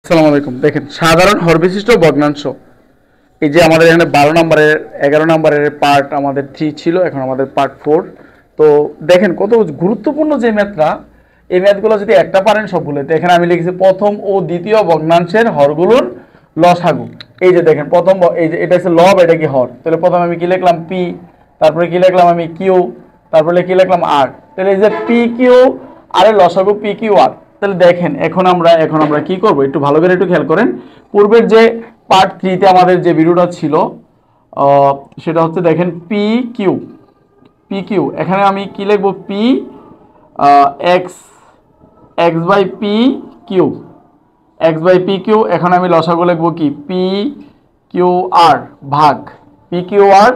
আসসালামু আলাইকুম। দেখেন সাধারণ হর বিশিষ্ট ভগ্নাংশ, এই যে আমাদের এখানে 12 নম্বরের 11 নম্বরের পার্ট আমাদের 3 ছিল, এখন আমাদের পার্ট 4। তো দেখেন কত গুরুত্বপূর্ণ যে ম্যাথটা, এই ম্যাথগুলো যদি একটা পারেন সবগুলো। তো এখানে আমি লিখেছি প্রথম ও দ্বিতীয় ভগ্নাংশের হরগুলোর লসাগু। এই যে দেখেন প্রথম এই যে এটা হচ্ছে লব, এটা কি হর। তাহলে প্রথমে আমি কি লিখলাম পি, তারপরে কি লিখলাম আমি কিউ, তারপরে কি লিখলাম আর। তাহলে এই যে পি কিউ আর এর লসাগু পি কিউ আর। তাহলে দেখেন এখন আমরা কি করব, একটু ভালো করে একটু খেয়াল করেন। পূর্বের যে পার্ট 3 তে আমাদের যে ভিডিওটা ছিল সেটা হচ্ছে দেখেন পি কিউ, পি কিউ। এখানে আমি কি লিখব, P X X by P Q, X by P Q. এখন আমি লসাগু লিখবো কি, পি কিউ আর ভাগ পি কিউ আর।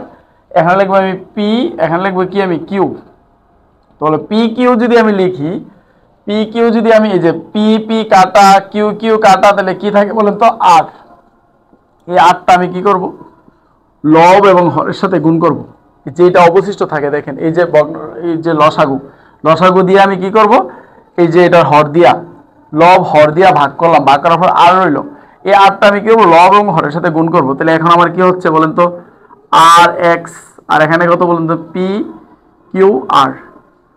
এখানে লিখবো আমি পি, এখানে লিখবো কি আমি কিউ। তাহলে পি কিউ যদি আমি লিখি, পি কিউ যদি আমি এই যে পি পি কাটা কিউ কিউ কাটা, তাহলে কি থাকে বলেন তো, আট। এই আটটা আমি কি করব, লব এবং হরের সাথে গুণ করব। যেটা অবশিষ্ট থাকে দেখেন এই যে লসাগু, লসাগু দিয়ে আমি কি করব, এই যে এটা হর দিয়া, লব হর দিয়া ভাগ করলাম, ভাগ করার পর আর রইল। এই আটটা আমি কি করবো, লব এবং হরের সাথে গুণ করব। তাহলে এখন আমার কি হচ্ছে বলেন তো, আর এক্স, আর এখানে কত বলেন তো, পি কিউ আর।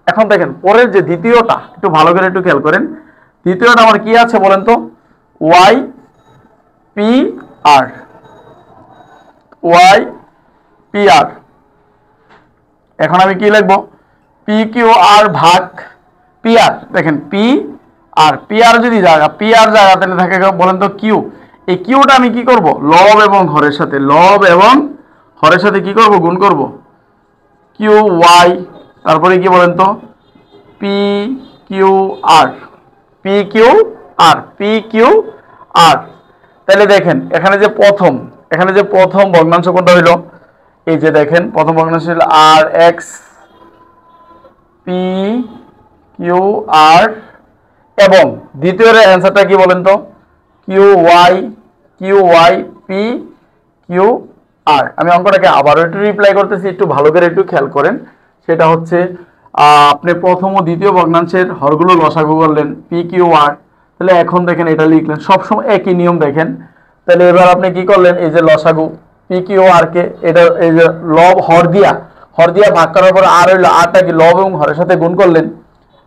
এখন দেখেন পরের যে দ্বিতীয়টা, একটু ভালো করে একটু খেয়াল করেন। দ্বিতীয়টা আমার কি আছে বলেন তো, Y P R, Y P R. এখন আমি কি লিখবো, পি কিউ আর ভাগ পি আর। দেখেন পি আর পি আর যদি জায়গা, পি আর জায়গা, তাহলে থাকে বলেন তো কিউ। এই কিউটা আমি কি করব, লব এবং হরের সাথে, লব এবং হরের সাথে কি করব, গুণ করব। কিউ ওয়াই, তারপরে কি বলেন তো, P Q R, P Q R, P Q R. তাহলে দেখেন এখানে যে প্রথম ভগ্নাংশ কোনটা হইল, এই যে দেখেন প্রথম ভগ্নাংশ হইল আর এক্স পি কিউ আর, এবং দ্বিতীয় অ্যান্সারটা কি বলেন তো, Q Y P Q R. আমি অঙ্কটাকে আবারও একটু রিপ্লাই করতেছি, একটু ভালো করে একটু খেয়াল করেন। সেটা হচ্ছে আপনি প্রথম ও দ্বিতীয় ভগ্নাংশের হরগুলো লসাগু করলেন পি কিউ আর। তাহলে এখন দেখেন এটা লিখলেন, সবসময় একই নিয়ম দেখেন। তাহলে এবার আপনি কি করলেন, এই যে লসাগু পি কিউ আর কে, এটা এই যে লব হর দিয়া ভাগ করার পর আর হইলো, আরটা কি লব এবং হরের সাথে গুণ করলেন।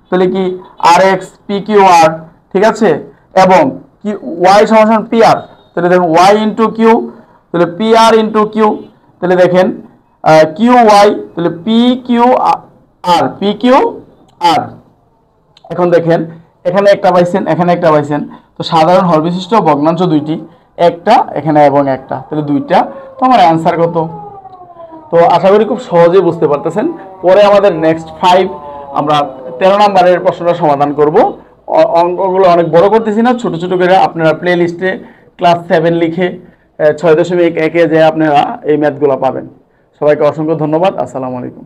তাহলে কি আর এক্স পি কিউ আর, ঠিক আছে। এবং কি ওয়াই সমান পি আর, তাহলে দেখুন ওয়াই ইন্টু কিউ, তাহলে পি আর ইন্টু কিউ। তাহলে দেখেন কিউ ওয়াই, তাহলে P Q R, P Q R. এখন দেখেন এখানে একটা পাইছেন, এখানে একটা পাইছেন। তো সাধারণ হর বিশিষ্ট ভগ্নাংশ দুইটি, একটা এখানে এবং একটা, তাহলে দুইটা। তো আমার অ্যান্সার কত। তো আশা করি খুব সহজেই বুঝতে পারতেছেন। পরে আমাদের নেক্সট 5 আমরা 13 নম্বরের প্রশ্নটা সমাধান করব। অঙ্কগুলো অনেক বড় করতেছি না, ছোট ছোট করে আপনারা প্লে লিস্টে ক্লাস 7 লিখে 6.1 যে আপনারা এই ম্যাথগুলো পাবেন। সবাইকে অসংখ্য ধন্যবাদ। আসসালামু আলাইকুম।